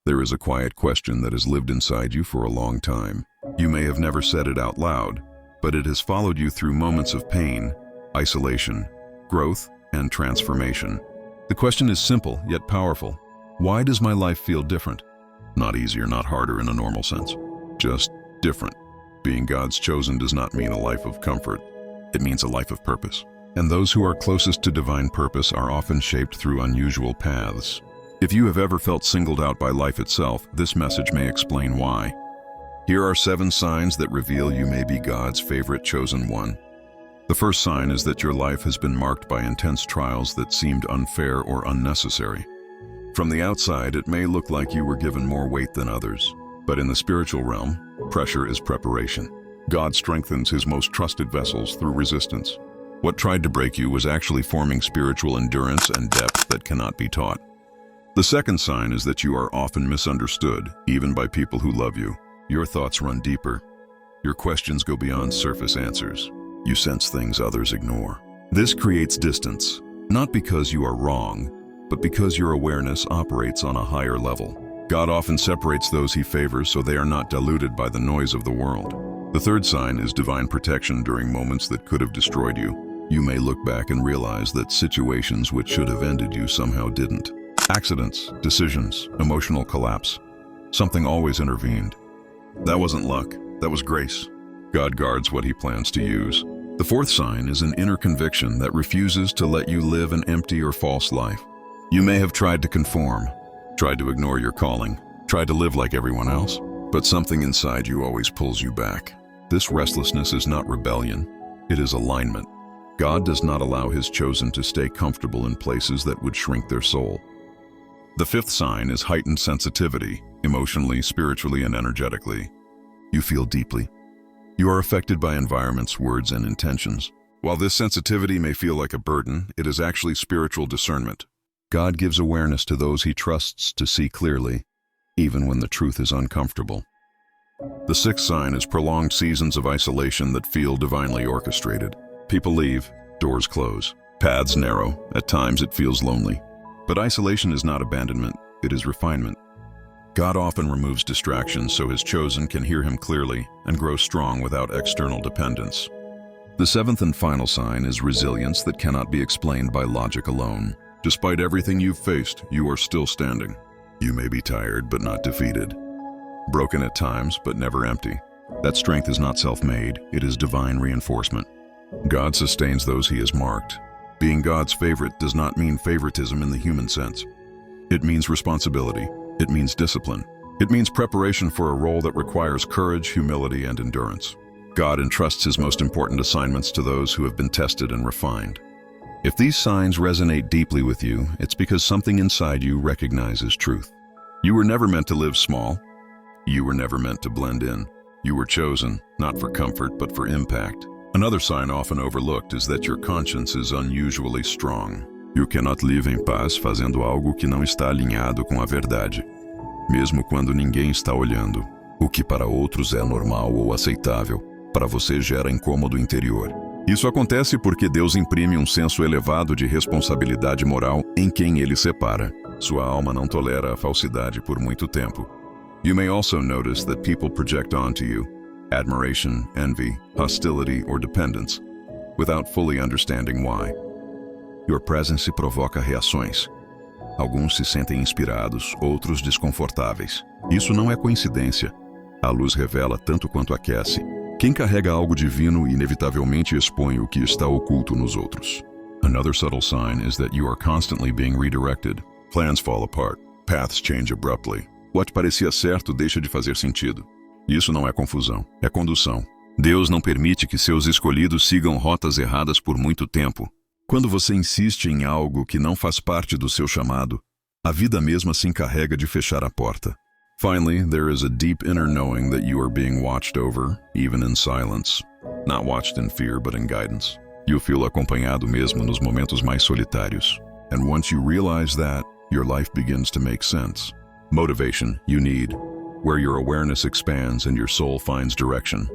There is a quiet question that has lived inside you for a long time. You may have never said it out loud, but it has followed you through moments of pain, isolation, growth, and transformation. The question is simple yet powerful. Why does my life feel different? Not easier, not harder in a normal sense. Just different. Being God's chosen does not mean a life of comfort. It means a life of purpose. And those who are closest to divine purpose are often shaped through unusual paths. If you have ever felt singled out by life itself, this message may explain why. Here are 7 signs that reveal you may be God's favorite chosen one. The first sign is that your life has been marked by intense trials that seemed unfair or unnecessary. From the outside, it may look like you were given more weight than others, but in the spiritual realm, pressure is preparation. God strengthens his most trusted vessels through resistance. What tried to break you was actually forming spiritual endurance and depth that cannot be taught. The second sign is that you are often misunderstood, even by people who love you. Your thoughts run deeper. Your questions go beyond surface answers. You sense things others ignore. This creates distance, not because you are wrong, but because your awareness operates on a higher level. God often separates those he favors so they are not diluted by the noise of the world. The third sign is divine protection during moments that could have destroyed you. You may look back and realize that situations which should have ended you somehow didn't. Accidents, decisions, emotional collapse. Something always intervened. That wasn't luck, that was grace. God guards what he plans to use. The fourth sign is an inner conviction that refuses to let you live an empty or false life. You may have tried to conform, tried to ignore your calling, tried to live like everyone else, but something inside you always pulls you back. This restlessness is not rebellion, it is alignment. God does not allow his chosen to stay comfortable in places that would shrink their soul. The fifth sign is heightened sensitivity, emotionally, spiritually, and energetically. You feel deeply. You are affected by environments, words, and intentions. While this sensitivity may feel like a burden, it is actually spiritual discernment. God gives awareness to those he trusts to see clearly, even when the truth is uncomfortable. The sixth sign is prolonged seasons of isolation that feel divinely orchestrated. People leave, doors close, paths narrow, at times it feels lonely. But isolation is not abandonment, it is refinement. God often removes distractions so his chosen can hear him clearly and grow strong without external dependence. The seventh and final sign is resilience that cannot be explained by logic alone. Despite everything you've faced, you are still standing. You may be tired but not defeated. Broken at times but never empty. That strength is not self-made, it is divine reinforcement. God sustains those he has marked. Being God's favorite does not mean favoritism in the human sense. It means responsibility. It means discipline. It means preparation for a role that requires courage, humility, and endurance. God entrusts his most important assignments to those who have been tested and refined. If these signs resonate deeply with you, it's because something inside you recognizes truth. You were never meant to live small. You were never meant to blend in. You were chosen, not for comfort, but for impact. Another sign often overlooked is that your conscience is unusually strong. You cannot live em paz fazendo algo que não está alinhado com a verdade, mesmo quando ninguém está olhando. O que para outros é normal ou aceitável, para você gera incômodo interior. Isso acontece porque Deus imprime um senso elevado de responsabilidade moral em quem ele separa. Sua alma não tolera a falsidade por muito tempo. You may also notice that people project onto you admiration, envy, hostility, or dependence, without fully understanding why. Your presence provoca reações. Alguns se sentem inspirados, outros desconfortáveis. Isso não é coincidência. A luz revela tanto quanto aquece. Quem carrega algo divino inevitavelmente expõe o que está oculto nos outros. Another subtle sign is that you are constantly being redirected. Plans fall apart. Paths change abruptly. What parecia certo deixa de fazer sentido. Isso não é confusão, é condução. Deus não permite que seus escolhidos sigam rotas erradas por muito tempo. Quando você insiste em algo que não faz parte do seu chamado, a vida mesma se encarrega de fechar a porta. Finally, there is a deep inner knowing that you are being watched over, even in silence. Not watched in fear, but in guidance. You feel acompanhado mesmo nos momentos mais solitários. And once you realize that, your life begins to make sense. Motivation, you need, where your awareness expands and your soul finds direction.